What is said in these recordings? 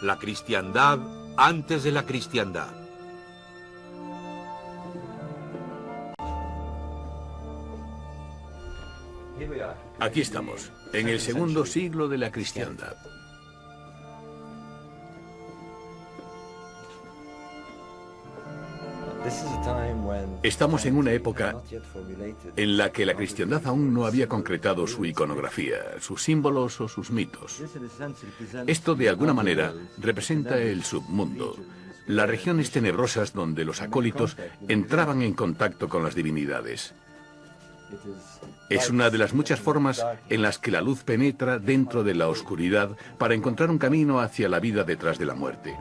La cristiandad antes de la cristiandad. Aquí estamos, en el segundo siglo de la cristiandad. Estamos en una época en la que la cristiandad aún no había concretado su iconografía, sus símbolos o sus mitos. Esto, de alguna manera, representa el submundo, las regiones tenebrosas donde los acólitos entraban en contacto con las divinidades. Es una de las muchas formas en las que la luz penetra dentro de la oscuridad para encontrar un camino hacia la vida detrás de la muerte.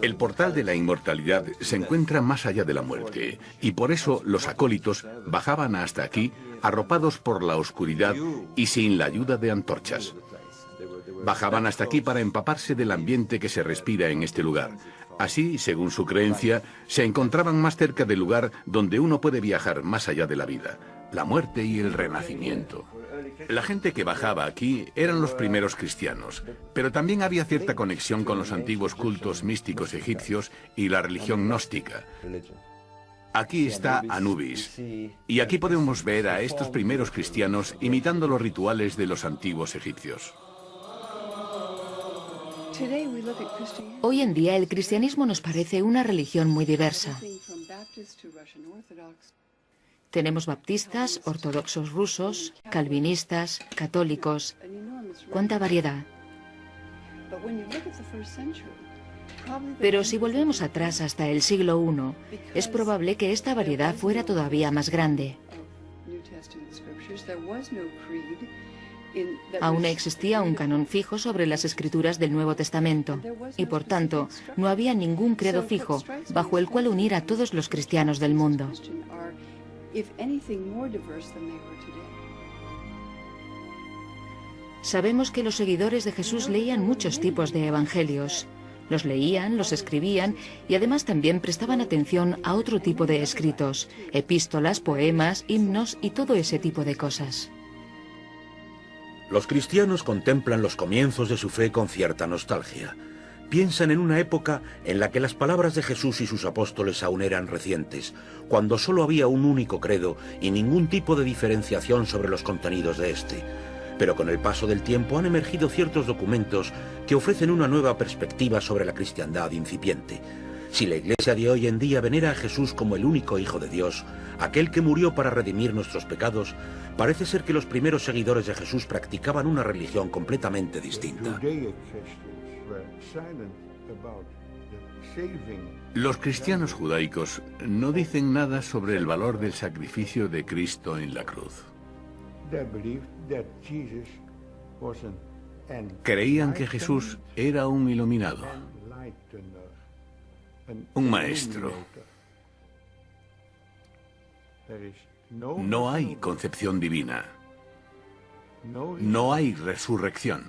El portal de la inmortalidad se encuentra más allá de la muerte, y por eso los acólitos bajaban hasta aquí, arropados por la oscuridad y sin la ayuda de antorchas. Bajaban hasta aquí para empaparse del ambiente que se respira en este lugar. Así, según su creencia, se encontraban más cerca del lugar donde uno puede viajar más allá de la vida, la muerte y el renacimiento. La gente que bajaba aquí eran los primeros cristianos, pero también había cierta conexión con los antiguos cultos místicos egipcios y la religión gnóstica. Aquí está Anubis, y aquí podemos ver a estos primeros cristianos imitando los rituales de los antiguos egipcios. Hoy en día el cristianismo nos parece una religión muy diversa. Tenemos baptistas, ortodoxos rusos, calvinistas, católicos. ¡Cuánta variedad! Pero si volvemos atrás hasta el siglo I, es probable que esta variedad fuera todavía más grande. Aún no existía un canon fijo sobre las escrituras del Nuevo Testamento, y por tanto no había ningún credo fijo bajo el cual unir a todos los cristianos del mundo. Sabemos que los seguidores de Jesús leían muchos tipos de evangelios. Los leían, los escribían y además también prestaban atención a otro tipo de escritos, epístolas, poemas, himnos y todo ese tipo de cosas. Los cristianos contemplan los comienzos de su fe con cierta nostalgia. Piensan en una época en la que las palabras de Jesús y sus apóstoles aún eran recientes, cuando solo había un único credo y ningún tipo de diferenciación sobre los contenidos de este. Pero con el paso del tiempo han emergido ciertos documentos que ofrecen una nueva perspectiva sobre la cristiandad incipiente. Si la Iglesia de hoy en día venera a Jesús como el único Hijo de Dios, aquel que murió para redimir nuestros pecados, parece ser que los primeros seguidores de Jesús practicaban una religión completamente distinta. Los cristianos judaicos no dicen nada sobre el valor del sacrificio de Cristo en la cruz. Creían que Jesús era un iluminado, un maestro. No hay concepción divina. No hay resurrección.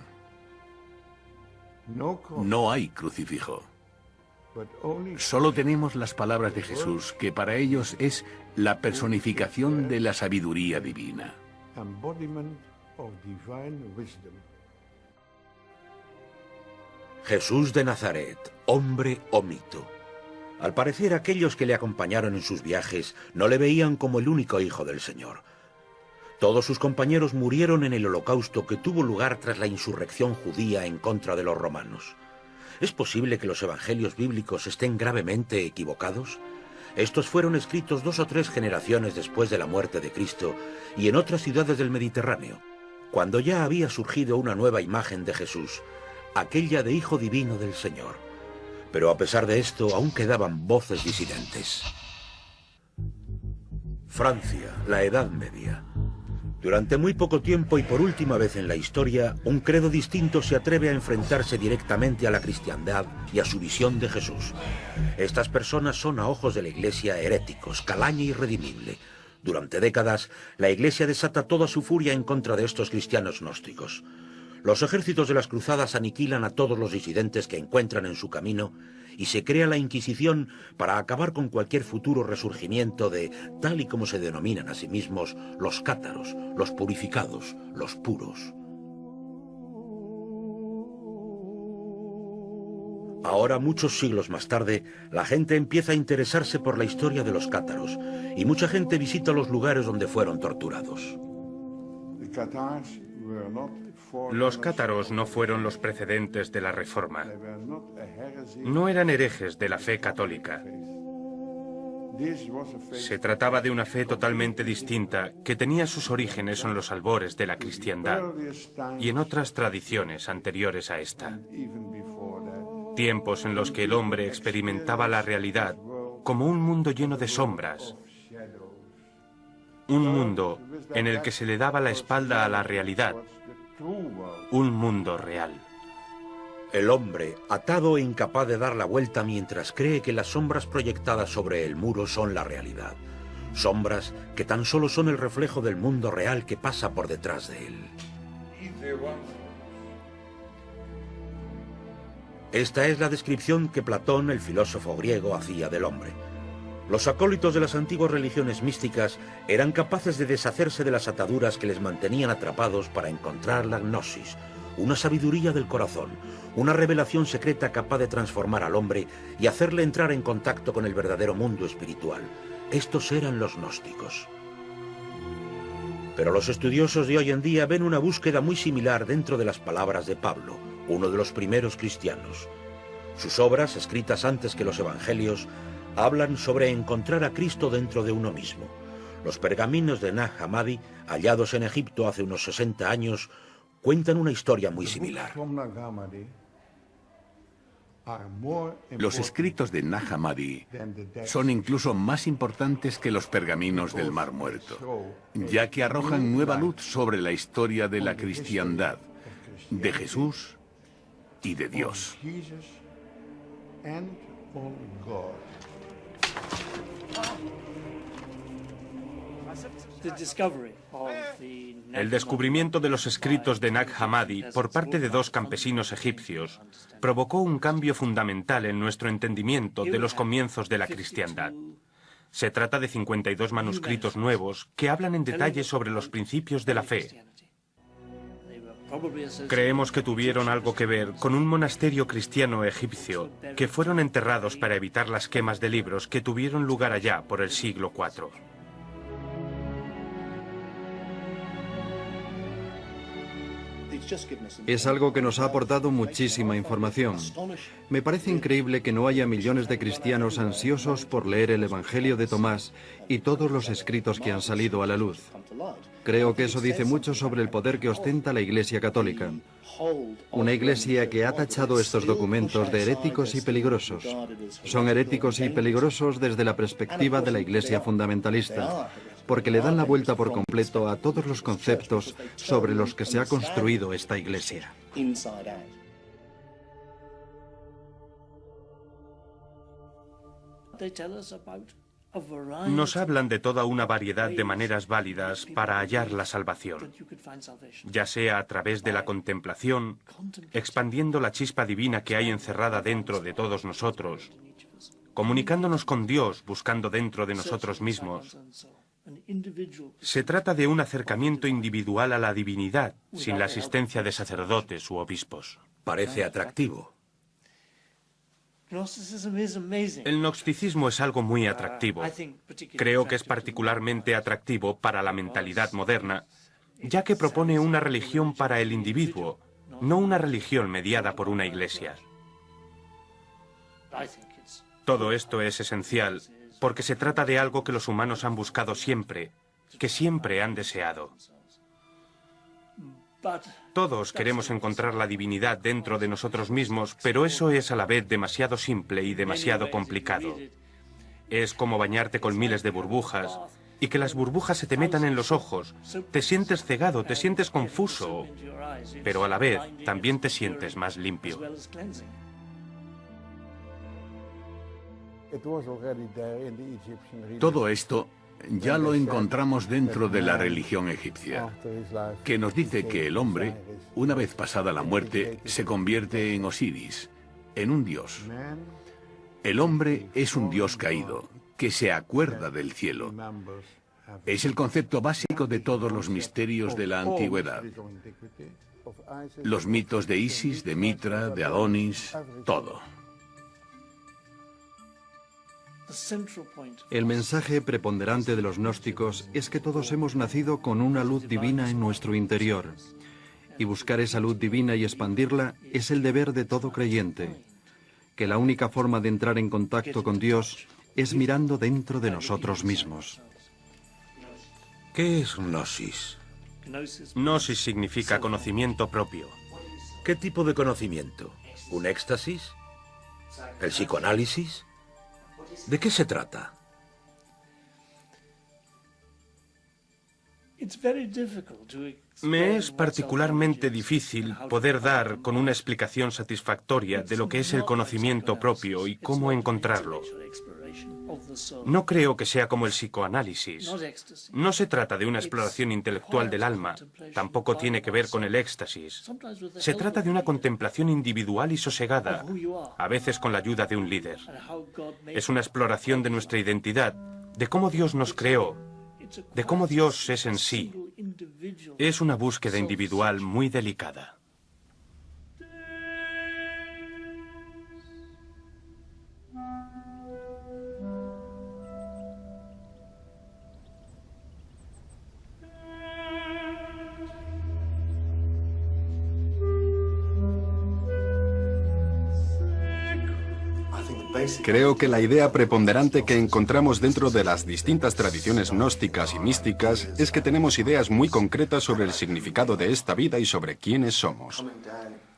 No hay crucifijo. Solo tenemos las palabras de Jesús, que para ellos es la personificación de la sabiduría divina. Jesús de Nazaret, hombre o mito. Al parecer, aquellos que le acompañaron en sus viajes no le veían como el único Hijo del Señor. Todos sus compañeros murieron en el holocausto que tuvo lugar tras la insurrección judía en contra de los romanos. ¿Es posible que los evangelios bíblicos estén gravemente equivocados? Estos fueron escritos 2 o 3 generaciones después de la muerte de Cristo y en otras ciudades del Mediterráneo, cuando ya había surgido una nueva imagen de Jesús, aquella de Hijo Divino del Señor. Pero a pesar de esto, aún quedaban voces disidentes. Francia, la Edad Media. Durante muy poco tiempo y por última vez en la historia, un credo distinto se atreve a enfrentarse directamente a la cristiandad y a su visión de Jesús. Estas personas son a ojos de la Iglesia heréticos, calaña irredimible. Durante décadas, la Iglesia desata toda su furia en contra de estos cristianos gnósticos. Los ejércitos de las cruzadas aniquilan a todos los disidentes que encuentran en su camino y se crea la Inquisición para acabar con cualquier futuro resurgimiento de, tal y como se denominan a sí mismos, los cátaros, los purificados, los puros. Ahora, muchos siglos más tarde, la gente empieza a interesarse por la historia de los cátaros y mucha gente visita los lugares donde fueron torturados. Los cátaros no fueron los precedentes de la Reforma. No eran herejes de la fe católica. Se trataba de una fe totalmente distinta que tenía sus orígenes en los albores de la cristiandad y en otras tradiciones anteriores a esta. Tiempos en los que el hombre experimentaba la realidad como un mundo lleno de sombras. Un mundo en el que se le daba la espalda a la realidad. Un mundo real. El hombre, atado e incapaz de dar la vuelta mientras cree que las sombras proyectadas sobre el muro son la realidad. Sombras que tan solo son el reflejo del mundo real que pasa por detrás de él. Esta es la descripción que Platón, el filósofo griego, hacía del hombre. Los acólitos de las antiguas religiones místicas eran capaces de deshacerse de las ataduras que les mantenían atrapados para encontrar la gnosis, una sabiduría del corazón, una revelación secreta capaz de transformar al hombre y hacerle entrar en contacto con el verdadero mundo espiritual. Estos eran los gnósticos. Pero los estudiosos de hoy en día ven una búsqueda muy similar dentro de las palabras de Pablo, uno de los primeros cristianos. Sus obras, escritas antes que los evangelios, hablan sobre encontrar a Cristo dentro de uno mismo. Los pergaminos de Nag Hammadi, hallados en Egipto hace unos 60 años, cuentan una historia muy similar. Los escritos de Nag Hammadi son incluso más importantes que los pergaminos del Mar Muerto, ya que arrojan nueva luz sobre la historia de la cristiandad, de Jesús y de Dios. El descubrimiento de los escritos de Nag Hammadi por parte de dos campesinos egipcios provocó un cambio fundamental en nuestro entendimiento de los comienzos de la cristiandad. Se trata de 52 manuscritos nuevos que hablan en detalle sobre los principios de la fe. Creemos que tuvieron algo que ver con un monasterio cristiano egipcio que fueron enterrados para evitar las quemas de libros que tuvieron lugar allá por el siglo IV. Es algo que nos ha aportado muchísima información. Me parece increíble que no haya millones de cristianos ansiosos por leer el Evangelio de Tomás y todos los escritos que han salido a la luz. Creo que eso dice mucho sobre el poder que ostenta la Iglesia Católica. Una iglesia que ha tachado estos documentos de heréticos y peligrosos. Son heréticos y peligrosos desde la perspectiva de la Iglesia fundamentalista, porque le dan la vuelta por completo a todos los conceptos sobre los que se ha construido esta iglesia. Nos hablan de toda una variedad de maneras válidas para hallar la salvación, ya sea a través de la contemplación, expandiendo la chispa divina que hay encerrada dentro de todos nosotros, comunicándonos con Dios buscando dentro de nosotros mismos. Se trata de un acercamiento individual a la divinidad, sin la asistencia de sacerdotes u obispos. Parece atractivo. El gnosticismo es algo muy atractivo. Creo que es particularmente atractivo para la mentalidad moderna, ya que propone una religión para el individuo, no una religión mediada por una iglesia. Todo esto es esencial porque se trata de algo que los humanos han buscado siempre, que siempre han deseado. Todos queremos encontrar la divinidad dentro de nosotros mismos, pero eso es a la vez demasiado simple y demasiado complicado. Es como bañarte con miles de burbujas y que las burbujas se te metan en los ojos. Te sientes cegado, te sientes confuso, pero a la vez también te sientes más limpio. Todo esto ya lo encontramos dentro de la religión egipcia, que nos dice que el hombre, una vez pasada la muerte, se convierte en Osiris, en un dios. El hombre es un dios caído, que se acuerda del cielo. Es el concepto básico de todos los misterios de la antigüedad. Los mitos de Isis, de Mitra, de Adonis, todo. El mensaje preponderante de los gnósticos es que todos hemos nacido con una luz divina en nuestro interior. Y buscar esa luz divina y expandirla es el deber de todo creyente. Que la única forma de entrar en contacto con Dios es mirando dentro de nosotros mismos. ¿Qué es gnosis? Gnosis significa conocimiento propio. ¿Qué tipo de conocimiento? ¿Un éxtasis? ¿El psicoanálisis? ¿De qué se trata? Me es particularmente difícil poder dar con una explicación satisfactoria de lo que es el conocimiento propio y cómo encontrarlo. No creo que sea como el psicoanálisis. No se trata de una exploración intelectual del alma, tampoco tiene que ver con el éxtasis. Se trata de una contemplación individual y sosegada, a veces con la ayuda de un líder. Es una exploración de nuestra identidad, de cómo Dios nos creó, de cómo Dios es en sí. Es una búsqueda individual muy delicada. Creo que la idea preponderante que encontramos dentro de las distintas tradiciones gnósticas y místicas es que tenemos ideas muy concretas sobre el significado de esta vida y sobre quiénes somos.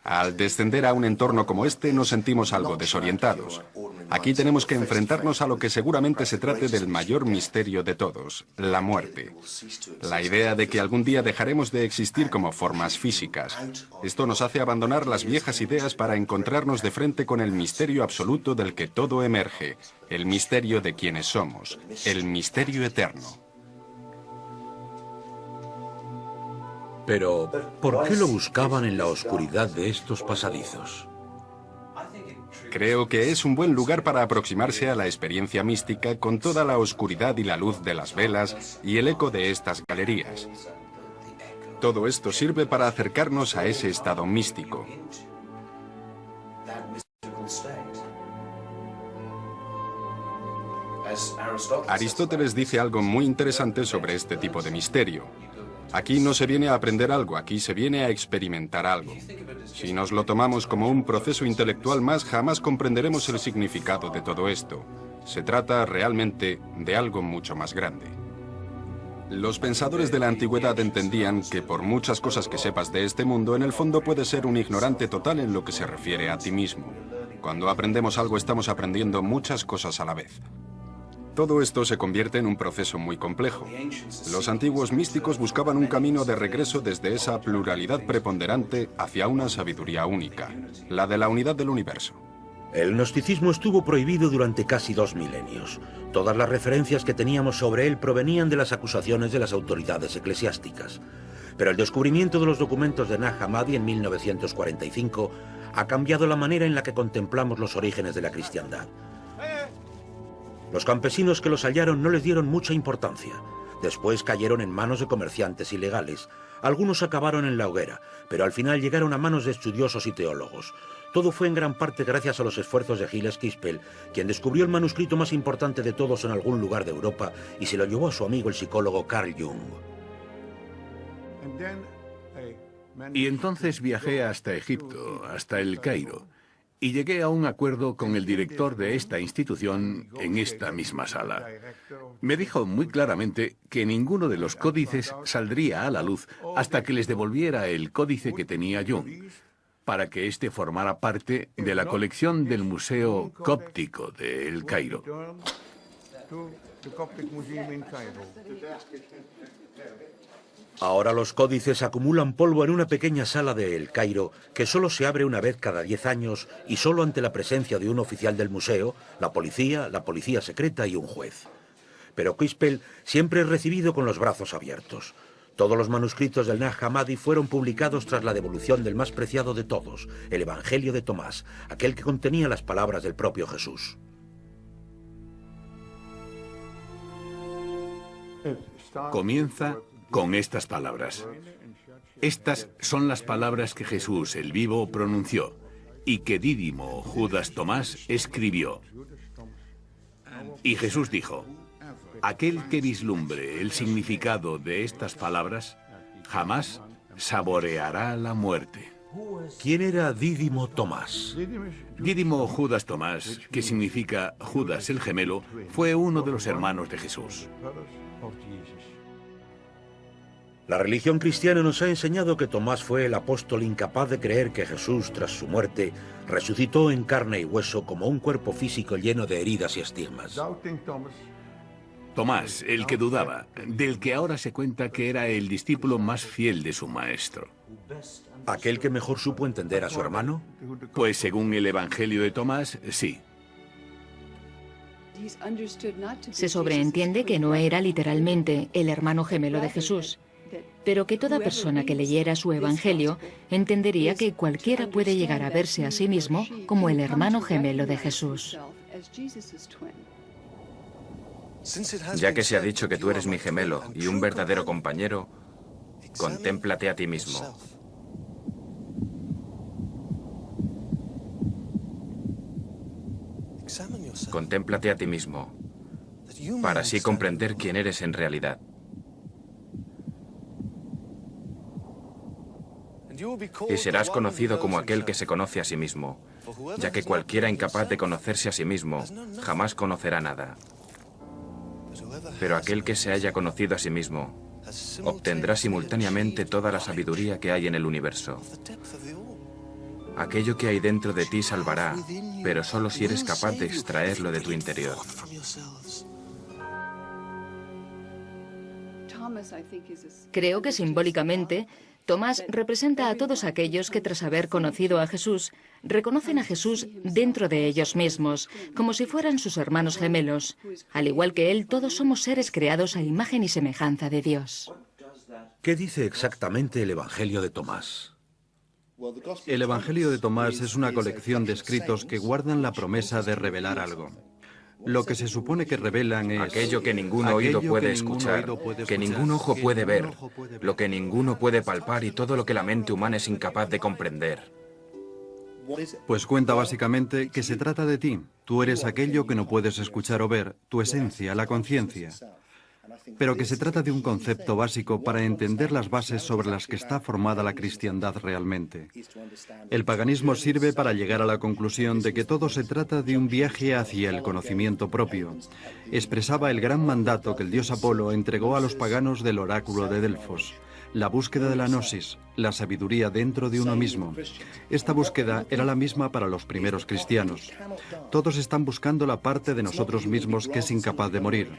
Al descender a un entorno como este nos sentimos algo desorientados. Aquí tenemos que enfrentarnos a lo que seguramente se trate del mayor misterio de todos, la muerte. La idea de que algún día dejaremos de existir como formas físicas. Esto nos hace abandonar las viejas ideas para encontrarnos de frente con el misterio absoluto del que todo emerge, el misterio de quienes somos, el misterio eterno. Pero, ¿por qué lo buscaban en la oscuridad de estos pasadizos? Creo que es un buen lugar para aproximarse a la experiencia mística con toda la oscuridad y la luz de las velas y el eco de estas galerías. Todo esto sirve para acercarnos a ese estado místico. Aristóteles dice algo muy interesante sobre este tipo de misterio. Aquí no se viene a aprender algo, aquí se viene a experimentar algo. Si nos lo tomamos como un proceso intelectual más, jamás comprenderemos el significado de todo esto. Se trata realmente de algo mucho más grande. Los pensadores de la antigüedad entendían que por muchas cosas que sepas de este mundo, en el fondo puedes ser un ignorante total en lo que se refiere a ti mismo. Cuando aprendemos algo, estamos aprendiendo muchas cosas a la vez. Todo esto se convierte en un proceso muy complejo. Los antiguos místicos buscaban un camino de regreso desde esa pluralidad preponderante hacia una sabiduría única, la de la unidad del universo. El gnosticismo estuvo prohibido durante casi 2 milenios. Todas las referencias que teníamos sobre él provenían de las acusaciones de las autoridades eclesiásticas. Pero el descubrimiento de los documentos de Nag Hammadi en 1945 ha cambiado la manera en la que contemplamos los orígenes de la cristiandad. Los campesinos que los hallaron no les dieron mucha importancia. Después cayeron en manos de comerciantes ilegales. Algunos acabaron en la hoguera, pero al final llegaron a manos de estudiosos y teólogos. Todo fue en gran parte gracias a los esfuerzos de Gilles Quispel, quien descubrió el manuscrito más importante de todos en algún lugar de Europa y se lo llevó a su amigo el psicólogo Carl Jung. Y entonces viajé hasta Egipto, hasta El Cairo, y llegué a un acuerdo con el director de esta institución en esta misma sala. Me dijo muy claramente que ninguno de los códices saldría a la luz hasta que les devolviera el códice que tenía Jung, para que éste formara parte de la colección del Museo Cóptico de El Cairo. Ahora los códices acumulan polvo en una pequeña sala de El Cairo que solo se abre una vez cada 10 años y solo ante la presencia de un oficial del museo, la policía secreta y un juez. Pero Quispel siempre es recibido con los brazos abiertos. Todos los manuscritos del Nag Hammadi fueron publicados tras la devolución del más preciado de todos, el Evangelio de Tomás, aquel que contenía las palabras del propio Jesús. Comienza con estas palabras. Estas son las palabras que Jesús, el vivo, pronunció y que Dídimo Judas Tomás escribió. Y Jesús dijo, aquel que vislumbre el significado de estas palabras, jamás saboreará la muerte. ¿Quién era Dídimo Tomás? Dídimo Judas Tomás, que significa Judas el gemelo, fue uno de los hermanos de Jesús. La religión cristiana nos ha enseñado que Tomás fue el apóstol incapaz de creer que Jesús, tras su muerte, resucitó en carne y hueso como un cuerpo físico lleno de heridas y estigmas. Tomás, el que dudaba, del que ahora se cuenta que era el discípulo más fiel de su maestro. ¿Aquel que mejor supo entender a su hermano? Pues según el Evangelio de Tomás, sí. Se sobreentiende que no era literalmente el hermano gemelo de Jesús, pero que toda persona que leyera su Evangelio entendería que cualquiera puede llegar a verse a sí mismo como el hermano gemelo de Jesús. Ya que se ha dicho que tú eres mi gemelo y un verdadero compañero, contémplate a ti mismo. Contémplate a ti mismo, para así comprender quién eres en realidad. Y serás conocido como aquel que se conoce a sí mismo, ya que cualquiera incapaz de conocerse a sí mismo jamás conocerá nada. Pero aquel que se haya conocido a sí mismo obtendrá simultáneamente toda la sabiduría que hay en el universo. Aquello que hay dentro de ti salvará, pero solo si eres capaz de extraerlo de tu interior. Creo que simbólicamente, Tomás representa a todos aquellos que tras haber conocido a Jesús, reconocen a Jesús dentro de ellos mismos, como si fueran sus hermanos gemelos. Al igual que él, todos somos seres creados a imagen y semejanza de Dios. ¿Qué dice exactamente el Evangelio de Tomás? El Evangelio de Tomás es una colección de escritos que guardan la promesa de revelar algo. Lo que se supone que revelan es aquello que ningún oído puede escuchar, que ningún ojo puede ver, lo que ninguno puede palpar y todo lo que la mente humana es incapaz de comprender. Pues cuenta básicamente que se trata de ti. Tú eres aquello que no puedes escuchar o ver, tu esencia, la conciencia. Pero que se trata de un concepto básico para entender las bases sobre las que está formada la cristiandad realmente. El paganismo sirve para llegar a la conclusión de que todo se trata de un viaje hacia el conocimiento propio. Expresaba el gran mandato que el dios Apolo entregó a los paganos del oráculo de Delfos. La búsqueda de la gnosis, la sabiduría dentro de uno mismo. Esta búsqueda era la misma para los primeros cristianos. Todos están buscando la parte de nosotros mismos que es incapaz de morir.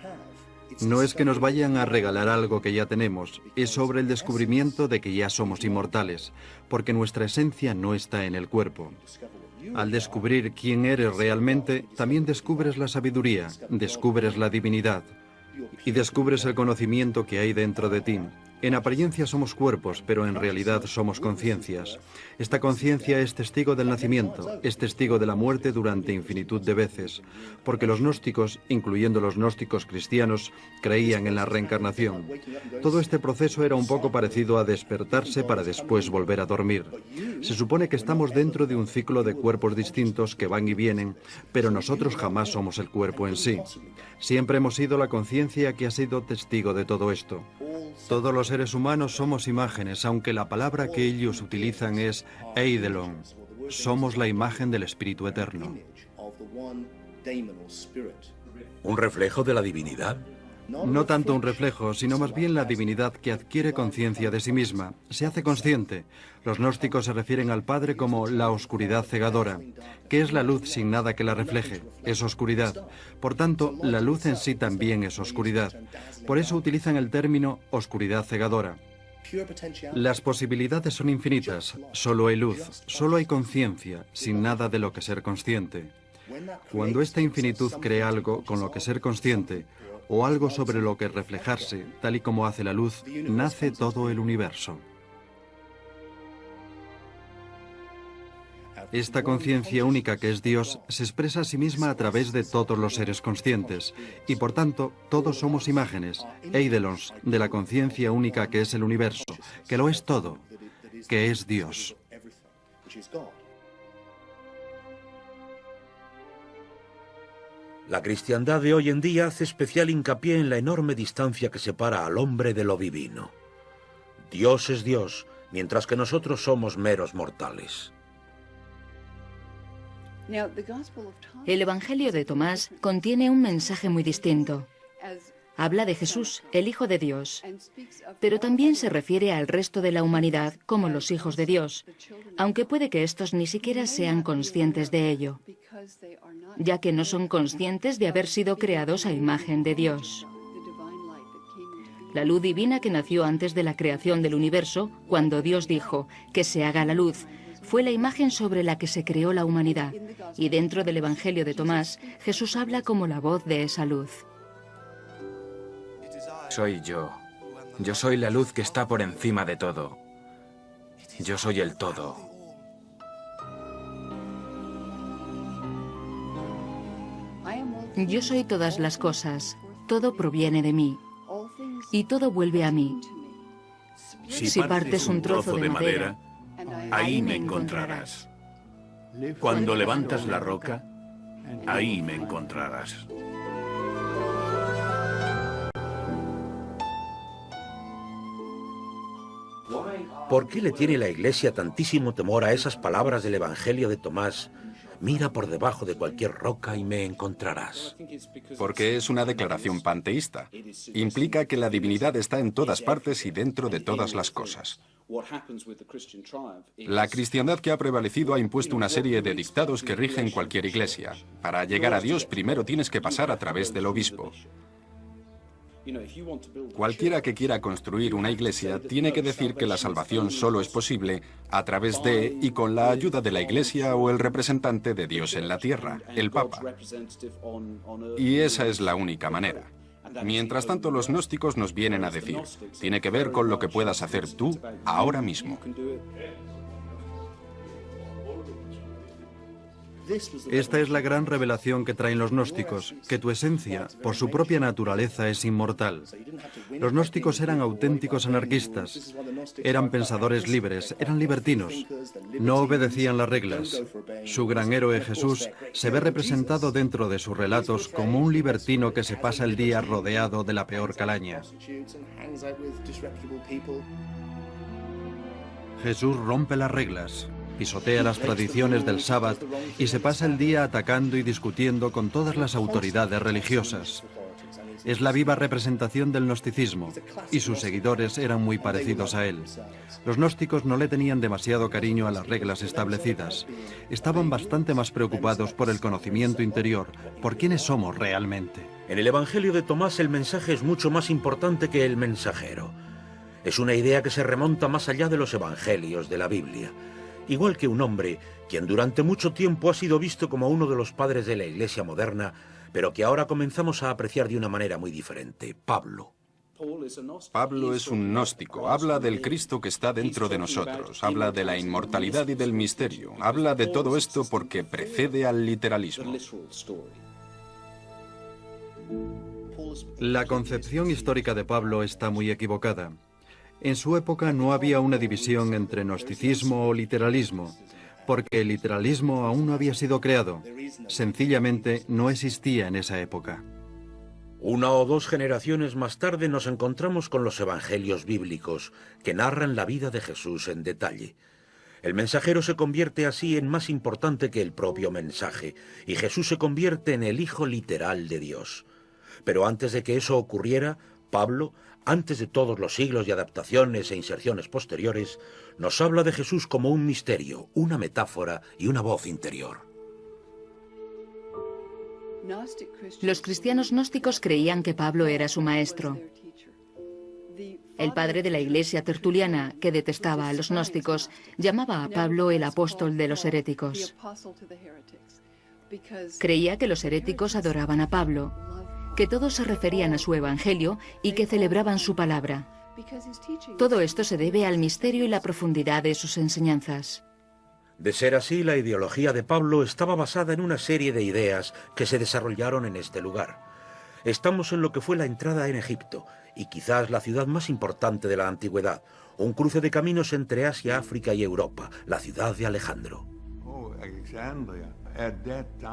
No es que nos vayan a regalar algo que ya tenemos, es sobre el descubrimiento de que ya somos inmortales, porque nuestra esencia no está en el cuerpo. Al descubrir quién eres realmente, también descubres la sabiduría, descubres la divinidad y descubres el conocimiento que hay dentro de ti. En apariencia somos cuerpos, pero en realidad somos conciencias. Esta conciencia es testigo del nacimiento, es testigo de la muerte durante infinitud de veces, porque los gnósticos, incluyendo los gnósticos cristianos, creían en la reencarnación. Todo este proceso era un poco parecido a despertarse para después volver a dormir. Se supone que estamos dentro de un ciclo de cuerpos distintos que van y vienen, pero nosotros jamás somos el cuerpo en sí. Siempre hemos sido la conciencia que ha sido testigo de todo esto. Todos los seres humanos somos imágenes, aunque la palabra que ellos utilizan es eidelon. Somos la imagen del Espíritu Eterno. ¿Un reflejo de la divinidad? No tanto un reflejo, sino más bien la divinidad que adquiere conciencia de sí misma, se hace consciente. Los gnósticos se refieren al Padre como la oscuridad cegadora. ¿Qué es la luz sin nada que la refleje? Es oscuridad. Por tanto, la luz en sí también es oscuridad. Por eso utilizan el término oscuridad cegadora. Las posibilidades son infinitas. Solo hay luz, solo hay conciencia, sin nada de lo que ser consciente. Cuando esta infinitud crea algo con lo que ser consciente, o algo sobre lo que reflejarse, tal y como hace la luz, nace todo el universo. Esta conciencia única que es Dios se expresa a sí misma a través de todos los seres conscientes, y por tanto todos somos imágenes, eidelons, de la conciencia única que es el universo, que lo es todo, que es Dios. La cristiandad de hoy en día hace especial hincapié en la enorme distancia que separa al hombre de lo divino. Dios es Dios, mientras que nosotros somos meros mortales. El Evangelio de Tomás contiene un mensaje muy distinto. Habla de Jesús, el Hijo de Dios, pero también se refiere al resto de la humanidad como los hijos de Dios, aunque puede que estos ni siquiera sean conscientes de ello, ya que no son conscientes de haber sido creados a imagen de Dios. La luz divina que nació antes de la creación del universo, cuando Dios dijo que se haga la luz, fue la imagen sobre la que se creó la humanidad, y dentro del Evangelio de Tomás, Jesús habla como la voz de esa luz. Soy yo. Yo soy la luz que está por encima de todo. Yo soy el todo. Yo soy todas las cosas, todo proviene de mí, y todo vuelve a mí. Si partes un trozo de madera, ahí me encontrarás. Cuando levantas la roca, ahí me encontrarás. ¿Por qué le tiene la Iglesia tantísimo temor a esas palabras del Evangelio de Tomás? Mira por debajo de cualquier roca y me encontrarás. Porque es una declaración panteísta. Implica que la divinidad está en todas partes y dentro de todas las cosas. La cristiandad que ha prevalecido ha impuesto una serie de dictados que rigen cualquier iglesia. Para llegar a Dios primero tienes que pasar a través del obispo. Cualquiera que quiera construir una iglesia tiene que decir que la salvación solo es posible a través de y con la ayuda de la iglesia o el representante de Dios en la tierra, el Papa. Y esa es la única manera. Mientras tanto, los gnósticos nos vienen a decir, tiene que ver con lo que puedas hacer tú ahora mismo. Esta es la gran revelación que traen los gnósticos, que tu esencia, por su propia naturaleza, es inmortal. Los gnósticos eran auténticos anarquistas, eran pensadores libres, eran libertinos, no obedecían las reglas. Su gran héroe Jesús se ve representado dentro de sus relatos como un libertino que se pasa el día rodeado de la peor calaña. Jesús rompe las reglas, pisotea las tradiciones del sábado y se pasa el día atacando y discutiendo con todas las autoridades religiosas. Es la viva representación del gnosticismo, y sus seguidores eran muy parecidos a él. Los gnósticos no le tenían demasiado cariño a las reglas establecidas. Estaban bastante más preocupados por el conocimiento interior, por quiénes somos realmente. En el Evangelio de Tomás el mensaje es mucho más importante que el mensajero. Es una idea que se remonta más allá de los evangelios de la Biblia. Igual que un hombre, quien durante mucho tiempo ha sido visto como uno de los padres de la Iglesia moderna, pero que ahora comenzamos a apreciar de una manera muy diferente, Pablo. Pablo es un gnóstico, habla del Cristo que está dentro de nosotros, habla de la inmortalidad y del misterio, habla de todo esto porque precede al literalismo. La concepción histórica de Pablo está muy equivocada. En su época no había una división entre gnosticismo o literalismo, porque el literalismo aún no había sido creado. Sencillamente no existía en esa época. Una o dos generaciones más tarde nos encontramos con los evangelios bíblicos, que narran la vida de Jesús en detalle. El mensajero se convierte así en más importante que el propio mensaje, y Jesús se convierte en el Hijo literal de Dios. Pero antes de que eso ocurriera, Pablo, antes de todos los siglos de adaptaciones e inserciones posteriores, nos habla de Jesús como un misterio, una metáfora y una voz interior. Los cristianos gnósticos creían que Pablo era su maestro. El padre de la Iglesia tertuliana, que detestaba a los gnósticos, llamaba a Pablo el apóstol de los heréticos. Creía que los heréticos adoraban a Pablo, que todos se referían a su evangelio y que celebraban su palabra. Todo esto se debe al misterio y la profundidad de sus enseñanzas. De ser así, la ideología de Pablo estaba basada en una serie de ideas que se desarrollaron en este lugar. Estamos en lo que fue la entrada en Egipto, y quizás la ciudad más importante de la antigüedad, un cruce de caminos entre Asia, África y Europa, la ciudad de Alejandro.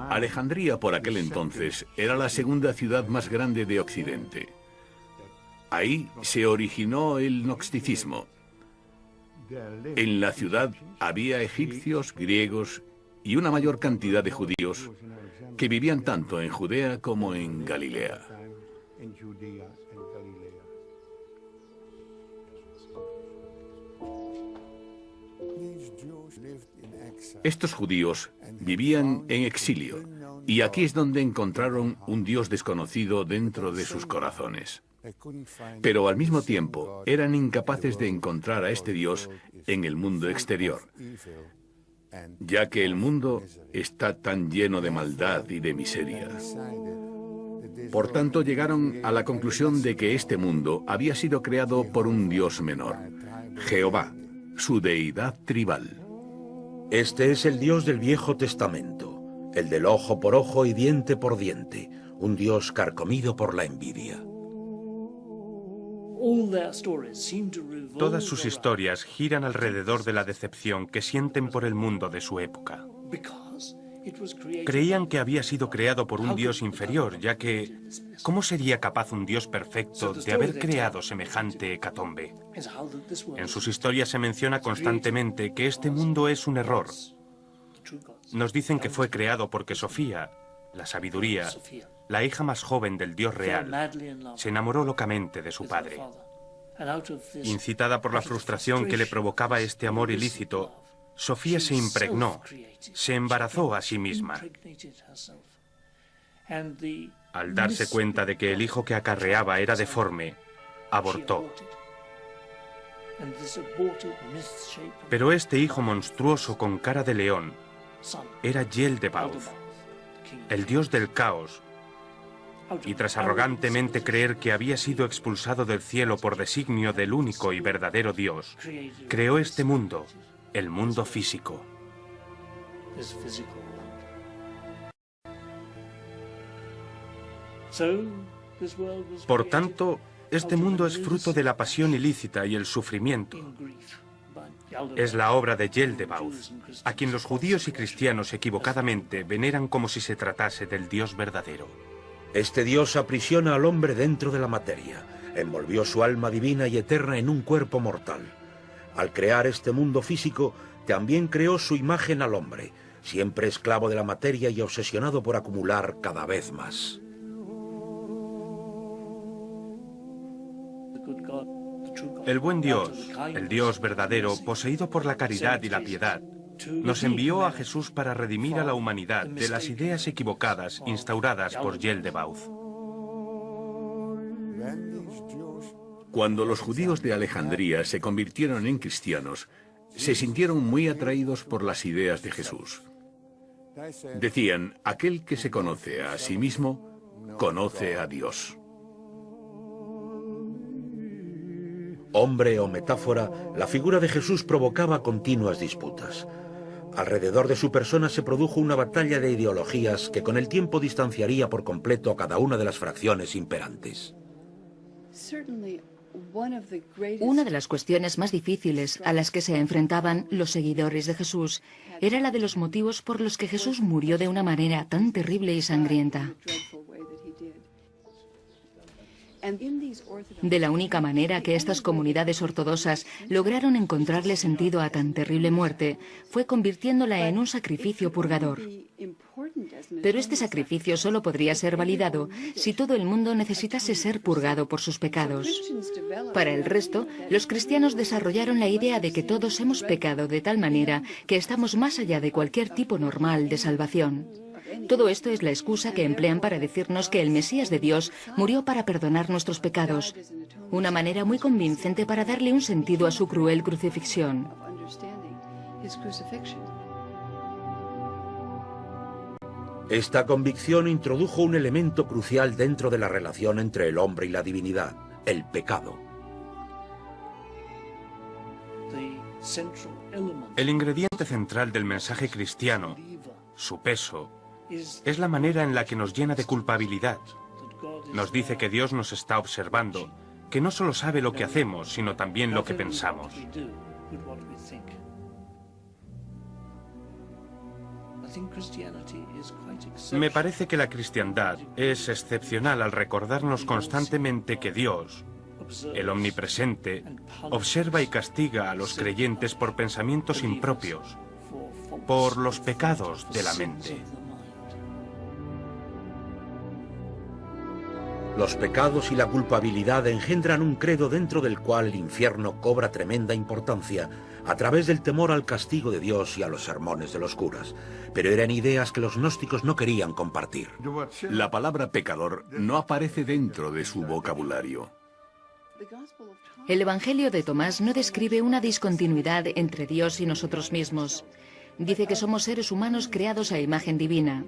Alejandría por aquel entonces era la segunda ciudad más grande de Occidente. Ahí se originó el gnosticismo. En la ciudad había egipcios, griegos y una mayor cantidad de judíos que vivían tanto en Judea como en Galilea. Estos judíos vivían en exilio y aquí es donde encontraron un Dios desconocido dentro de sus corazones. Pero al mismo tiempo eran incapaces de encontrar a este Dios en el mundo exterior, ya que el mundo está tan lleno de maldad y de miseria. Por tanto, llegaron a la conclusión de que este mundo había sido creado por un Dios menor, Jehová, su deidad tribal. Este es el Dios del Viejo Testamento, el del ojo por ojo y diente por diente, un Dios carcomido por la envidia. Todas sus historias giran alrededor de la decepción que sienten por el mundo de su época. Creían que había sido creado por un Dios inferior, ya que ¿cómo sería capaz un Dios perfecto de haber creado semejante hecatombe? En sus historias se menciona constantemente que este mundo es un error. Nos dicen que fue creado porque Sofía, la sabiduría, la hija más joven del Dios real, se enamoró locamente de su padre. Incitada por la frustración que le provocaba este amor ilícito, Sofía se impregnó, se embarazó a sí misma. Al darse cuenta de que el hijo que acarreaba era deforme, abortó. Pero este hijo monstruoso con cara de león era Yel-de-Bauth, el dios del caos, y tras arrogantemente creer que había sido expulsado del cielo por designio del único y verdadero Dios, creó este mundo, el mundo físico. Por tanto, este mundo es fruto de la pasión ilícita y el sufrimiento. Es la obra de Yel-de-Bauth, a quien los judíos y cristianos equivocadamente veneran como si se tratase del Dios verdadero. Este Dios aprisiona al hombre dentro de la materia, envolvió su alma divina y eterna en un cuerpo mortal. Al crear este mundo físico, también creó su imagen al hombre, siempre esclavo de la materia y obsesionado por acumular cada vez más. El buen Dios, el Dios verdadero, poseído por la caridad y la piedad, nos envió a Jesús para redimir a la humanidad de las ideas equivocadas instauradas por Yel-de-Bauth. Cuando los judíos de Alejandría se convirtieron en cristianos, se sintieron muy atraídos por las ideas de Jesús. Decían, aquel que se conoce a sí mismo, conoce a Dios. Hombre o metáfora, la figura de Jesús provocaba continuas disputas. Alrededor de su persona se produjo una batalla de ideologías que con el tiempo distanciaría por completo a cada una de las fracciones imperantes. Una de las cuestiones más difíciles a las que se enfrentaban los seguidores de Jesús era la de los motivos por los que Jesús murió de una manera tan terrible y sangrienta. De la única manera que estas comunidades ortodoxas lograron encontrarle sentido a tan terrible muerte fue convirtiéndola en un sacrificio purgador. Pero este sacrificio solo podría ser validado si todo el mundo necesitase ser purgado por sus pecados. Para el resto, los cristianos desarrollaron la idea de que todos hemos pecado de tal manera que estamos más allá de cualquier tipo normal de salvación. Todo esto es la excusa que emplean para decirnos que el Mesías de Dios murió para perdonar nuestros pecados. Una manera muy convincente para darle un sentido a su cruel crucifixión. Esta convicción introdujo un elemento crucial dentro de la relación entre el hombre y la divinidad, el pecado. El ingrediente central del mensaje cristiano, su peso, es la manera en la que nos llena de culpabilidad. Nos dice que Dios nos está observando, que no solo sabe lo que hacemos, sino también lo que pensamos. Me parece que la cristiandad es excepcional al recordarnos constantemente que Dios, el omnipresente, observa y castiga a los creyentes por pensamientos impropios, por los pecados de la mente. Los pecados y la culpabilidad engendran un credo dentro del cual el infierno cobra tremenda importancia a través del temor al castigo de Dios y a los sermones de los curas. Pero eran ideas que los gnósticos no querían compartir. La palabra pecador no aparece dentro de su vocabulario. El Evangelio de Tomás no describe una discontinuidad entre Dios y nosotros mismos. Dice que somos seres humanos creados a imagen divina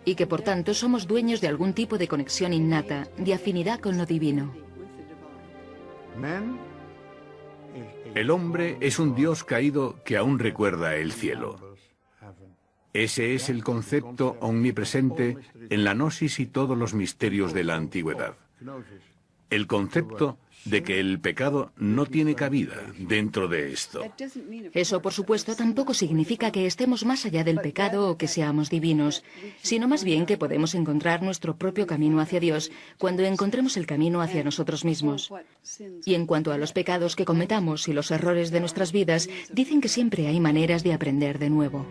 y que por tanto somos dueños de algún tipo de conexión innata, de afinidad con lo divino. El hombre es un Dios caído que aún recuerda el cielo. Ese es el concepto omnipresente en la gnosis y todos los misterios de la antigüedad. El concepto de que el pecado no tiene cabida dentro de esto. Eso, por supuesto, tampoco significa que estemos más allá del pecado o que seamos divinos, sino más bien que podemos encontrar nuestro propio camino hacia Dios cuando encontremos el camino hacia nosotros mismos. Y en cuanto a los pecados que cometamos y los errores de nuestras vidas, dicen que siempre hay maneras de aprender de nuevo.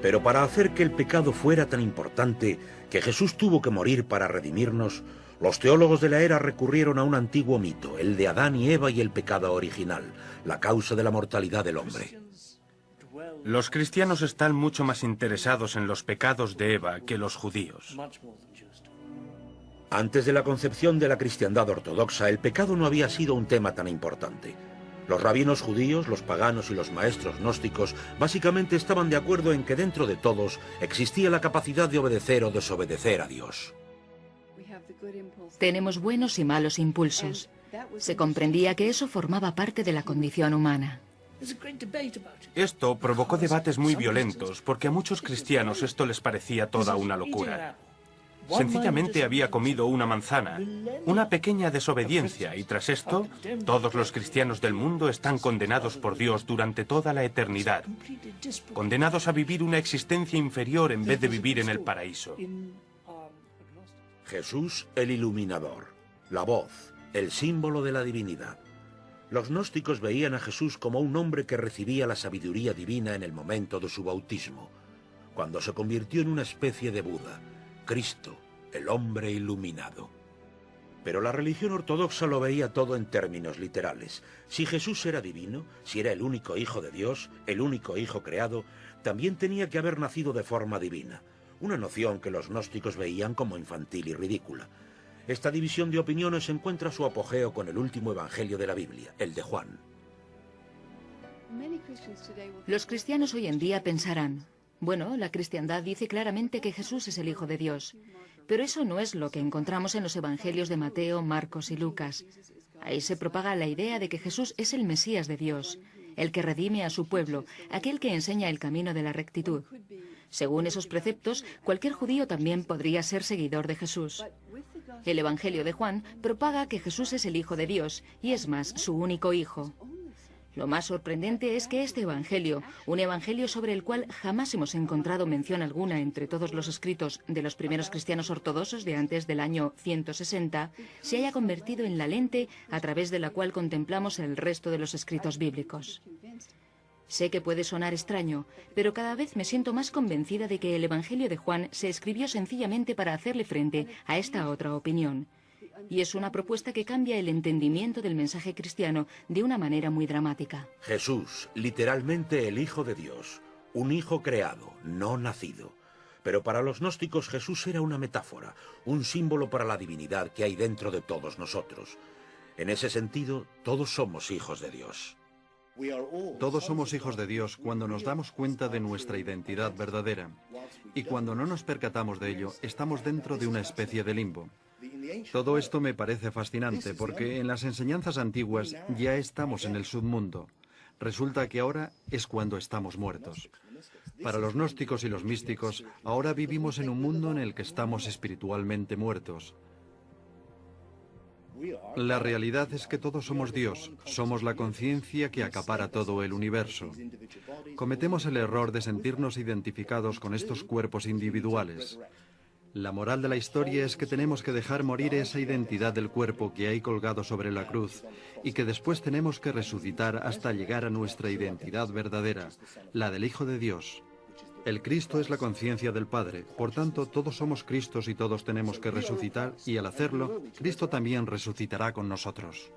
Pero para hacer que el pecado fuera tan importante que Jesús tuvo que morir para redimirnos, los teólogos de la era recurrieron a un antiguo mito, el de Adán y Eva y el pecado original, la causa de la mortalidad del hombre. Los cristianos están mucho más interesados en los pecados de Eva que los judíos. Antes de la concepción de la cristiandad ortodoxa, el pecado no había sido un tema tan importante. Los rabinos judíos, los paganos y los maestros gnósticos básicamente estaban de acuerdo en que dentro de todos existía la capacidad de obedecer o desobedecer a Dios. Tenemos buenos y malos impulsos. Se comprendía que eso formaba parte de la condición humana. Esto provocó debates muy violentos porque a muchos cristianos esto les parecía toda una locura. Sencillamente había comido una manzana, una pequeña desobediencia, y tras esto, todos los cristianos del mundo están condenados por Dios durante toda la eternidad, condenados a vivir una existencia inferior en vez de vivir en el paraíso. Jesús el iluminador, la voz, el símbolo de la divinidad. Los gnósticos veían a Jesús como un hombre que recibía la sabiduría divina en el momento de su bautismo, cuando se convirtió en una especie de Buda, Cristo, el hombre iluminado. Pero la religión ortodoxa lo veía todo en términos literales. Si Jesús era divino, si era el único hijo de Dios, el único hijo creado, también tenía que haber nacido de forma divina. Una noción que los gnósticos veían como infantil y ridícula. Esta división de opiniones encuentra su apogeo con el último evangelio de la Biblia, el de Juan. Los cristianos hoy en día pensarán, bueno, la cristiandad dice claramente que Jesús es el Hijo de Dios, pero eso no es lo que encontramos en los evangelios de Mateo, Marcos y Lucas. Ahí se propaga la idea de que Jesús es el Mesías de Dios, el que redime a su pueblo, aquel que enseña el camino de la rectitud. Según esos preceptos, cualquier judío también podría ser seguidor de Jesús. El Evangelio de Juan propaga que Jesús es el Hijo de Dios, y es más, su único Hijo. Lo más sorprendente es que este Evangelio, un Evangelio sobre el cual jamás hemos encontrado mención alguna entre todos los escritos de los primeros cristianos ortodoxos de antes del año 160, se haya convertido en la lente a través de la cual contemplamos el resto de los escritos bíblicos. Sé que puede sonar extraño, pero cada vez me siento más convencida de que el Evangelio de Juan se escribió sencillamente para hacerle frente a esta otra opinión. Y es una propuesta que cambia el entendimiento del mensaje cristiano de una manera muy dramática. Jesús, literalmente el Hijo de Dios, un hijo creado, no nacido. Pero para los gnósticos Jesús era una metáfora, un símbolo para la divinidad que hay dentro de todos nosotros. En ese sentido, todos somos hijos de Dios. Todos somos hijos de Dios cuando nos damos cuenta de nuestra identidad verdadera. Y cuando no nos percatamos de ello, estamos dentro de una especie de limbo. Todo esto me parece fascinante porque en las enseñanzas antiguas ya estamos en el submundo. Resulta que ahora es cuando estamos muertos. Para los gnósticos y los místicos, ahora vivimos en un mundo en el que estamos espiritualmente muertos. La realidad es que todos somos Dios, somos la conciencia que acapara todo el universo. Cometemos el error de sentirnos identificados con estos cuerpos individuales. La moral de la historia es que tenemos que dejar morir esa identidad del cuerpo que hay colgado sobre la cruz y que después tenemos que resucitar hasta llegar a nuestra identidad verdadera, la del Hijo de Dios. El Cristo es la conciencia del Padre, por tanto todos somos Cristos y todos tenemos que resucitar y al hacerlo, Cristo también resucitará con nosotros.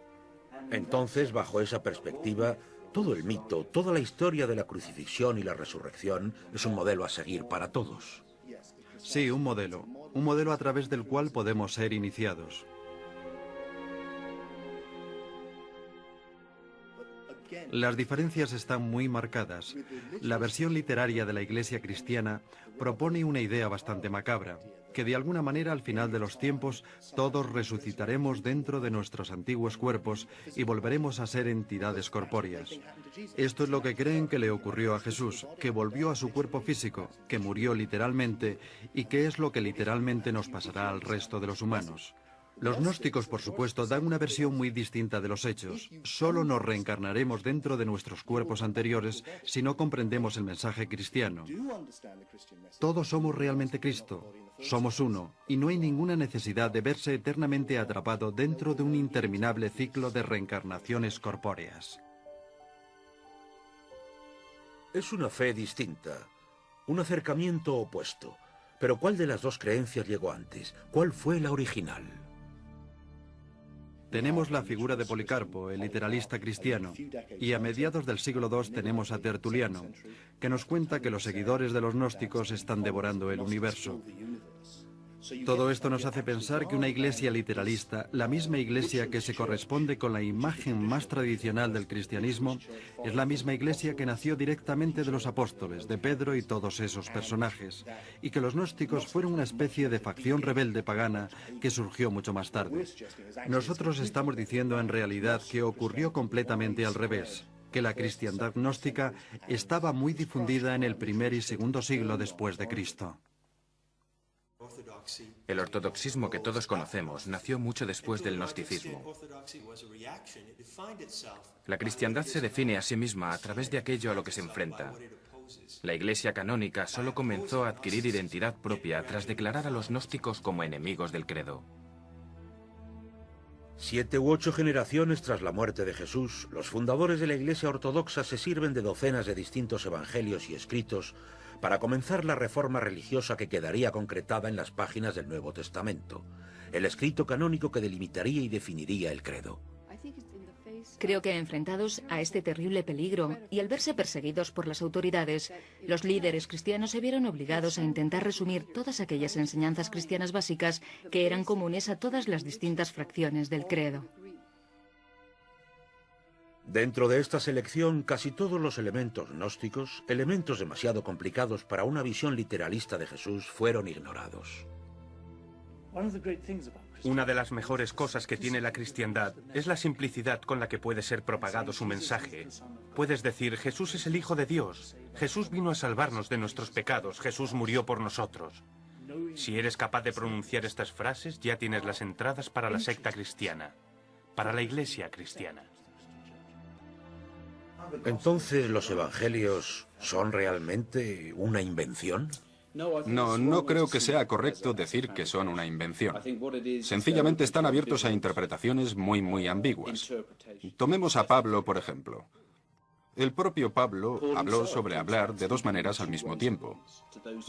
Entonces, bajo esa perspectiva, todo el mito, toda la historia de la crucifixión y la resurrección es un modelo a seguir para todos. Sí, un modelo a través del cual podemos ser iniciados. Las diferencias están muy marcadas. La versión literaria de la Iglesia cristiana propone una idea bastante macabra, que de alguna manera al final de los tiempos todos resucitaremos dentro de nuestros antiguos cuerpos y volveremos a ser entidades corpóreas. Esto es lo que creen que le ocurrió a Jesús, que volvió a su cuerpo físico, que murió literalmente y que es lo que literalmente nos pasará al resto de los humanos. Los gnósticos, por supuesto, dan una versión muy distinta de los hechos. Solo nos reencarnaremos dentro de nuestros cuerpos anteriores si no comprendemos el mensaje cristiano. Todos somos realmente Cristo, somos uno, y no hay ninguna necesidad de verse eternamente atrapado dentro de un interminable ciclo de reencarnaciones corpóreas. Es una fe distinta, un acercamiento opuesto. Pero ¿cuál de las dos creencias llegó antes? ¿Cuál fue la original? Tenemos la figura de Policarpo, el literalista cristiano, y a mediados del siglo II tenemos a Tertuliano, que nos cuenta que los seguidores de los gnósticos están devorando el universo. Todo esto nos hace pensar que una iglesia literalista, la misma iglesia que se corresponde con la imagen más tradicional del cristianismo, es la misma iglesia que nació directamente de los apóstoles, de Pedro y todos esos personajes, y que los gnósticos fueron una especie de facción rebelde pagana que surgió mucho más tarde. Nosotros estamos diciendo en realidad que ocurrió completamente al revés, que la cristiandad gnóstica estaba muy difundida en el primer y segundo siglo después de Cristo. El ortodoxismo que todos conocemos nació mucho después del gnosticismo. La cristiandad se define a sí misma a través de aquello a lo que se enfrenta. La Iglesia canónica solo comenzó a adquirir identidad propia tras declarar a los gnósticos como enemigos del credo. 7 u 8 generaciones tras la muerte de Jesús, los fundadores de la Iglesia ortodoxa se sirven de docenas de distintos evangelios y escritos para comenzar la reforma religiosa que quedaría concretada en las páginas del Nuevo Testamento, el escrito canónico que delimitaría y definiría el credo. Creo que enfrentados a este terrible peligro y al verse perseguidos por las autoridades, los líderes cristianos se vieron obligados a intentar resumir todas aquellas enseñanzas cristianas básicas que eran comunes a todas las distintas fracciones del credo. Dentro de esta selección, casi todos los elementos gnósticos, elementos demasiado complicados para una visión literalista de Jesús, fueron ignorados. Una de las mejores cosas que tiene la cristiandad es la simplicidad con la que puede ser propagado su mensaje. Puedes decir, Jesús es el Hijo de Dios, Jesús vino a salvarnos de nuestros pecados, Jesús murió por nosotros. Si eres capaz de pronunciar estas frases, ya tienes las entradas para la secta cristiana, para la iglesia cristiana. Entonces, ¿los evangelios son realmente una invención? No creo que sea correcto decir que son una invención. Sencillamente están abiertos a interpretaciones muy ambiguas. Tomemos a Pablo, por ejemplo. El propio Pablo habló sobre hablar de dos maneras al mismo tiempo,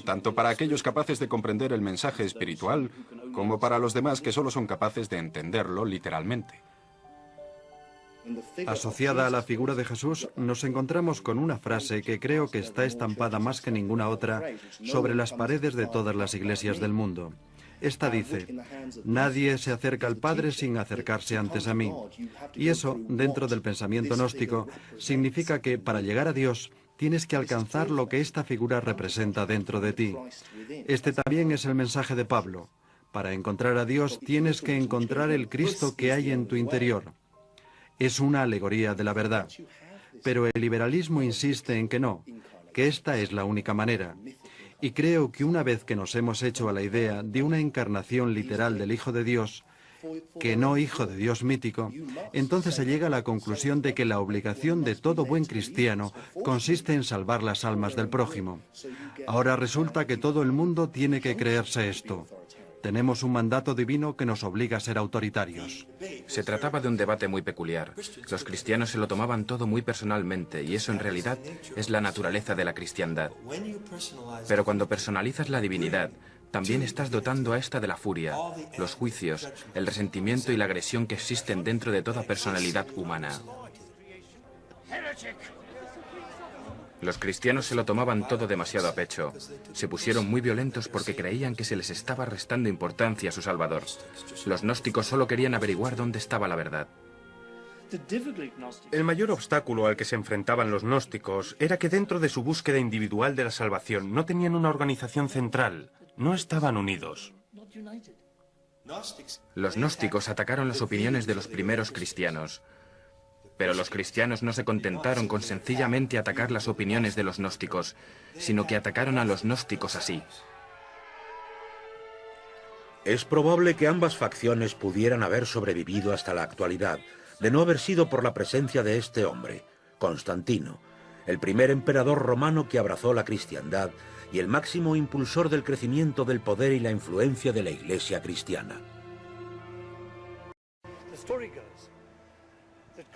tanto para aquellos capaces de comprender el mensaje espiritual, como para los demás que solo son capaces de entenderlo literalmente. Asociada a la figura de Jesús, nos encontramos con una frase que creo que está estampada más que ninguna otra sobre las paredes de todas las iglesias del mundo. Esta dice, nadie se acerca al Padre sin acercarse antes a mí. Y eso, dentro del pensamiento gnóstico, significa que para llegar a Dios tienes que alcanzar lo que esta figura representa dentro de ti. Este también es el mensaje de Pablo. Para encontrar a Dios tienes que encontrar el Cristo que hay en tu interior. Es una alegoría de la verdad. Pero el liberalismo insiste en que no, que esta es la única manera. Y creo que una vez que nos hemos hecho a la idea de una encarnación literal del Hijo de Dios, que no hijo de Dios mítico, entonces se llega a la conclusión de que la obligación de todo buen cristiano consiste en salvar las almas del prójimo. Ahora resulta que todo el mundo tiene que creerse esto. Tenemos un mandato divino que nos obliga a ser autoritarios. Se trataba de un debate muy peculiar. Los cristianos se lo tomaban todo muy personalmente y eso en realidad es la naturaleza de la cristiandad. Pero cuando personalizas la divinidad, también estás dotando a esta de la furia, los juicios, el resentimiento y la agresión que existen dentro de toda personalidad humana. Los cristianos se lo tomaban todo demasiado a pecho. Se pusieron muy violentos porque creían que se les estaba restando importancia a su Salvador. Los gnósticos solo querían averiguar dónde estaba la verdad. El mayor obstáculo al que se enfrentaban los gnósticos era que dentro de su búsqueda individual de la salvación no tenían una organización central, no estaban unidos. Los gnósticos atacaron las opiniones de los primeros cristianos. Pero los cristianos no se contentaron con sencillamente atacar las opiniones de los gnósticos, sino que atacaron a los gnósticos así. Es probable que ambas facciones pudieran haber sobrevivido hasta la actualidad, de no haber sido por la presencia de este hombre, Constantino, el primer emperador romano que abrazó la cristiandad y el máximo impulsor del crecimiento del poder y la influencia de la Iglesia cristiana.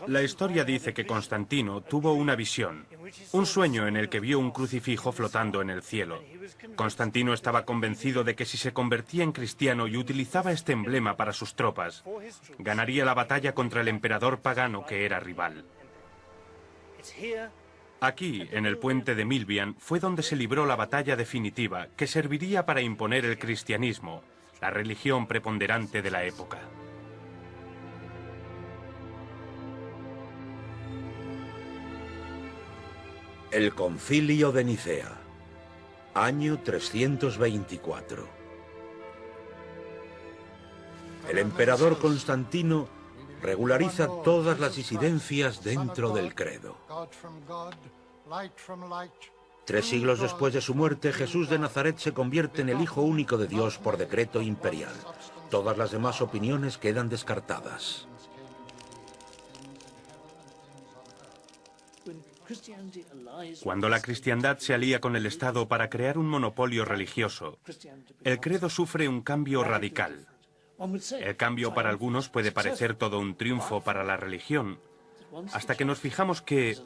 La historia dice que Constantino tuvo una visión, un sueño en el que vio un crucifijo flotando en el cielo. Constantino estaba convencido de que si se convertía en cristiano y utilizaba este emblema para sus tropas, ganaría la batalla contra el emperador pagano que era rival. Aquí, en el puente de Milvian, fue donde se libró la batalla definitiva que serviría para imponer el cristianismo, la religión preponderante de la época. El Concilio de Nicea, año 324. El emperador Constantino regulariza todas las disidencias dentro del credo. 3 siglos después de su muerte, Jesús de Nazaret se convierte en el Hijo único de Dios por decreto imperial. Todas las demás opiniones quedan descartadas. Cuando la cristiandad se alía con el Estado para crear un monopolio religioso, el credo sufre un cambio radical. El cambio para algunos puede parecer todo un triunfo para la religión, hasta que nos fijamos que,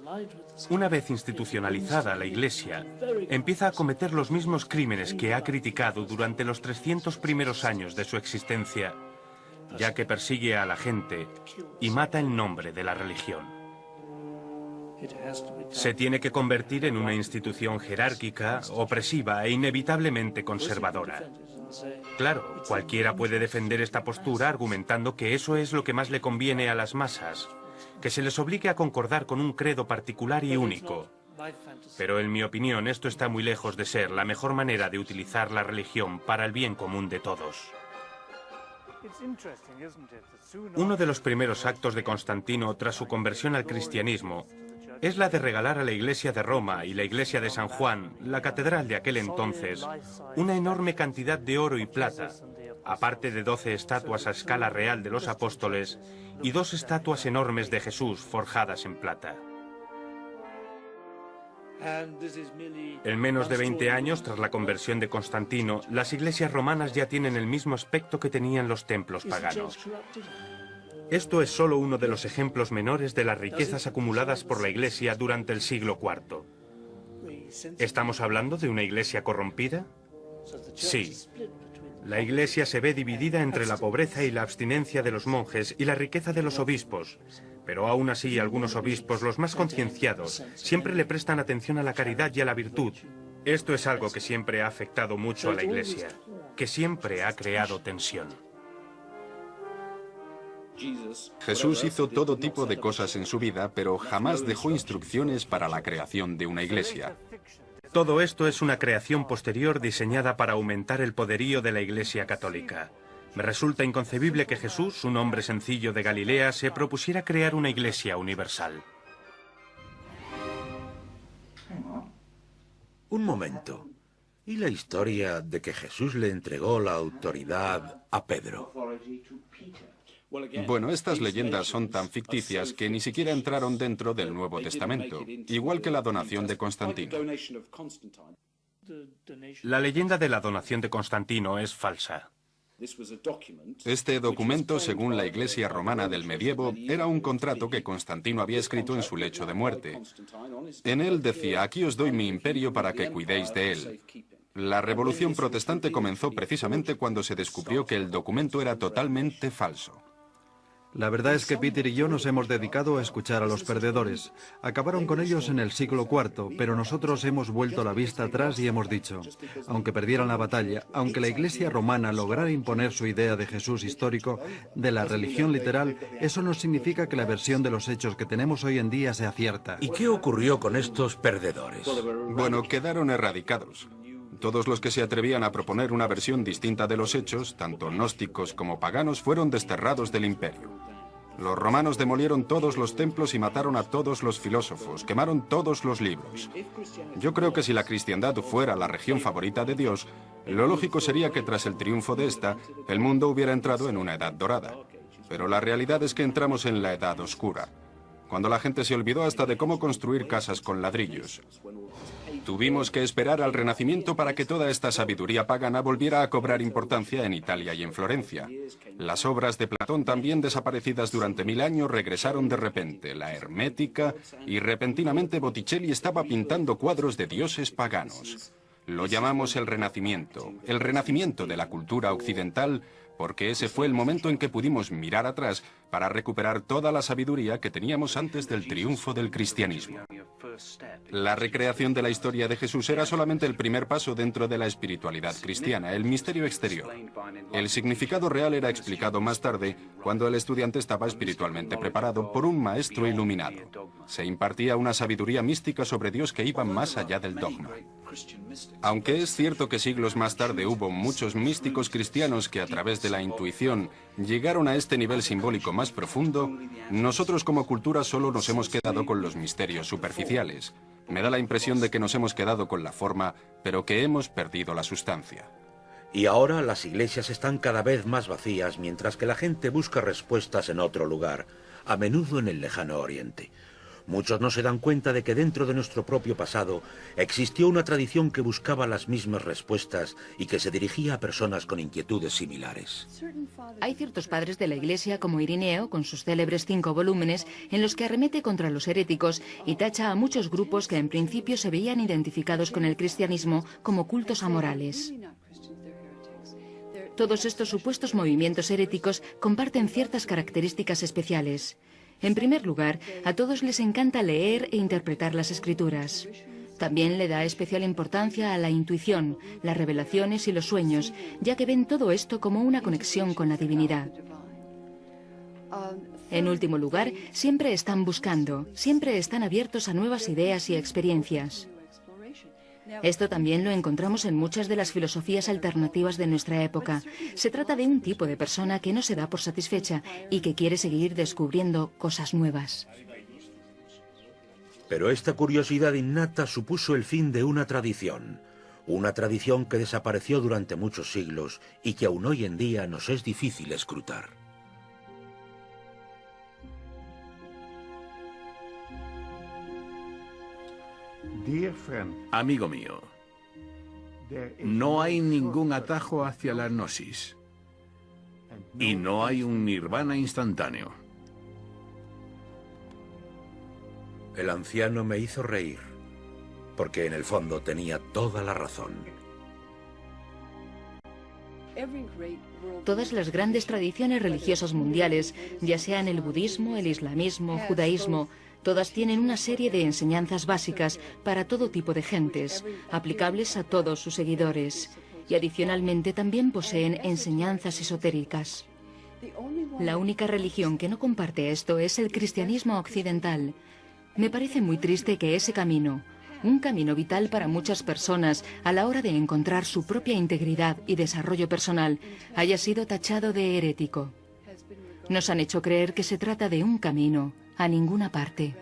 una vez institucionalizada la Iglesia, empieza a cometer los mismos crímenes que ha criticado durante los 300 primeros años de su existencia, ya que persigue a la gente y mata en nombre de la religión. Se tiene que convertir en una institución jerárquica, opresiva e inevitablemente conservadora. Claro, cualquiera puede defender esta postura argumentando que eso es lo que más le conviene a las masas, que se les obligue a concordar con un credo particular y único. Pero en mi opinión esto está muy lejos de ser la mejor manera de utilizar la religión para el bien común de todos. Uno de los primeros actos de Constantino tras su conversión al cristianismo es la de regalar a la Iglesia de Roma y la Iglesia de San Juan, la catedral de aquel entonces, una enorme cantidad de oro y plata, aparte de 12 estatuas a escala real de los apóstoles y 2 estatuas enormes de Jesús forjadas en plata. En menos de 20 años, tras la conversión de Constantino, las iglesias romanas ya tienen el mismo aspecto que tenían los templos paganos. Esto es solo uno de los ejemplos menores de las riquezas acumuladas por la Iglesia durante el siglo IV. ¿Estamos hablando de una iglesia corrompida? Sí. La Iglesia se ve dividida entre la pobreza y la abstinencia de los monjes y la riqueza de los obispos, pero aún así algunos obispos, los más concienciados, siempre le prestan atención a la caridad y a la virtud. Esto es algo que siempre ha afectado mucho a la Iglesia, que siempre ha creado tensión. Jesús hizo todo tipo de cosas en su vida, pero jamás dejó instrucciones para la creación de una iglesia. Todo esto es una creación posterior diseñada para aumentar el poderío de la Iglesia católica. Me resulta inconcebible que Jesús, un hombre sencillo de Galilea, se propusiera crear una iglesia universal. Un momento. ¿Y la historia de que Jesús le entregó la autoridad a Pedro? Bueno, estas leyendas son tan ficticias que ni siquiera entraron dentro del Nuevo Testamento, igual que la donación de Constantino. La leyenda de la donación de Constantino es falsa. Este documento, según la Iglesia romana del medievo, era un contrato que Constantino había escrito en su lecho de muerte. En él decía: aquí os doy mi imperio para que cuidéis de él. La Revolución Protestante comenzó precisamente cuando se descubrió que el documento era totalmente falso. La verdad es que Peter y yo nos hemos dedicado a escuchar a los perdedores. Acabaron con ellos en el siglo IV, pero nosotros hemos vuelto la vista atrás y hemos dicho, aunque perdieran la batalla, aunque la Iglesia romana lograra imponer su idea de Jesús histórico, de la religión literal, eso no significa que la versión de los hechos que tenemos hoy en día sea cierta. ¿Y qué ocurrió con estos perdedores? Bueno, quedaron erradicados. Todos los que se atrevían a proponer una versión distinta de los hechos, tanto gnósticos como paganos, fueron desterrados del imperio. Los romanos demolieron todos los templos y mataron a todos los filósofos, quemaron todos los libros. Yo creo que si la cristiandad fuera la religión favorita de Dios, lo lógico sería que tras el triunfo de esta, el mundo hubiera entrado en una edad dorada. Pero la realidad es que entramos en la edad oscura, cuando la gente se olvidó hasta de cómo construir casas con ladrillos. Tuvimos que esperar al Renacimiento para que toda esta sabiduría pagana volviera a cobrar importancia en Italia y en Florencia. Las obras de Platón, también desaparecidas durante 1000 años, regresaron de repente, la hermética, y repentinamente Botticelli estaba pintando cuadros de dioses paganos. Lo llamamos el Renacimiento de la cultura occidental, porque ese fue el momento en que pudimos mirar atrás para recuperar toda la sabiduría que teníamos antes del triunfo del cristianismo. La recreación de la historia de Jesús era solamente el primer paso dentro de la espiritualidad cristiana, el misterio exterior. El significado real era explicado más tarde, cuando el estudiante estaba espiritualmente preparado por un maestro iluminado. Se impartía una sabiduría mística sobre Dios que iba más allá del dogma. Aunque es cierto que siglos más tarde hubo muchos místicos cristianos que a través de la intuición llegaron a este nivel simbólico más profundo, nosotros como cultura solo nos hemos quedado con los misterios superficiales. Me da la impresión de que nos hemos quedado con la forma, pero que hemos perdido la sustancia. Y ahora las iglesias están cada vez más vacías, mientras que la gente busca respuestas en otro lugar, a menudo en el lejano oriente. Muchos no se dan cuenta de que dentro de nuestro propio pasado existió una tradición que buscaba las mismas respuestas y que se dirigía a personas con inquietudes similares. Hay ciertos padres de la Iglesia, como Irineo, con sus célebres 5 volúmenes, en los que arremete contra los heréticos y tacha a muchos grupos que en principio se veían identificados con el cristianismo como cultos amorales. Todos estos supuestos movimientos heréticos comparten ciertas características especiales. En primer lugar, a todos les encanta leer e interpretar las escrituras. También le da especial importancia a la intuición, las revelaciones y los sueños, ya que ven todo esto como una conexión con la divinidad. En último lugar, siempre están buscando, siempre están abiertos a nuevas ideas y experiencias. Esto también lo encontramos en muchas de las filosofías alternativas de nuestra época. Se trata de un tipo de persona que no se da por satisfecha y que quiere seguir descubriendo cosas nuevas. Pero esta curiosidad innata supuso el fin de una tradición que desapareció durante muchos siglos y que aún hoy en día nos es difícil escrutar. Amigo mío, no hay ningún atajo hacia la gnosis y no hay un nirvana instantáneo. El anciano me hizo reír, porque en el fondo tenía toda la razón. Todas las grandes tradiciones religiosas mundiales, ya sean el budismo, el islamismo, judaísmo, todas tienen una serie de enseñanzas básicas para todo tipo de gentes, aplicables a todos sus seguidores, y adicionalmente también poseen enseñanzas esotéricas. La única religión que no comparte esto es el cristianismo occidental. Me parece muy triste que ese camino, un camino vital para muchas personas a la hora de encontrar su propia integridad y desarrollo personal, haya sido tachado de herético. Nos han hecho creer que se trata de un camino a ninguna parte.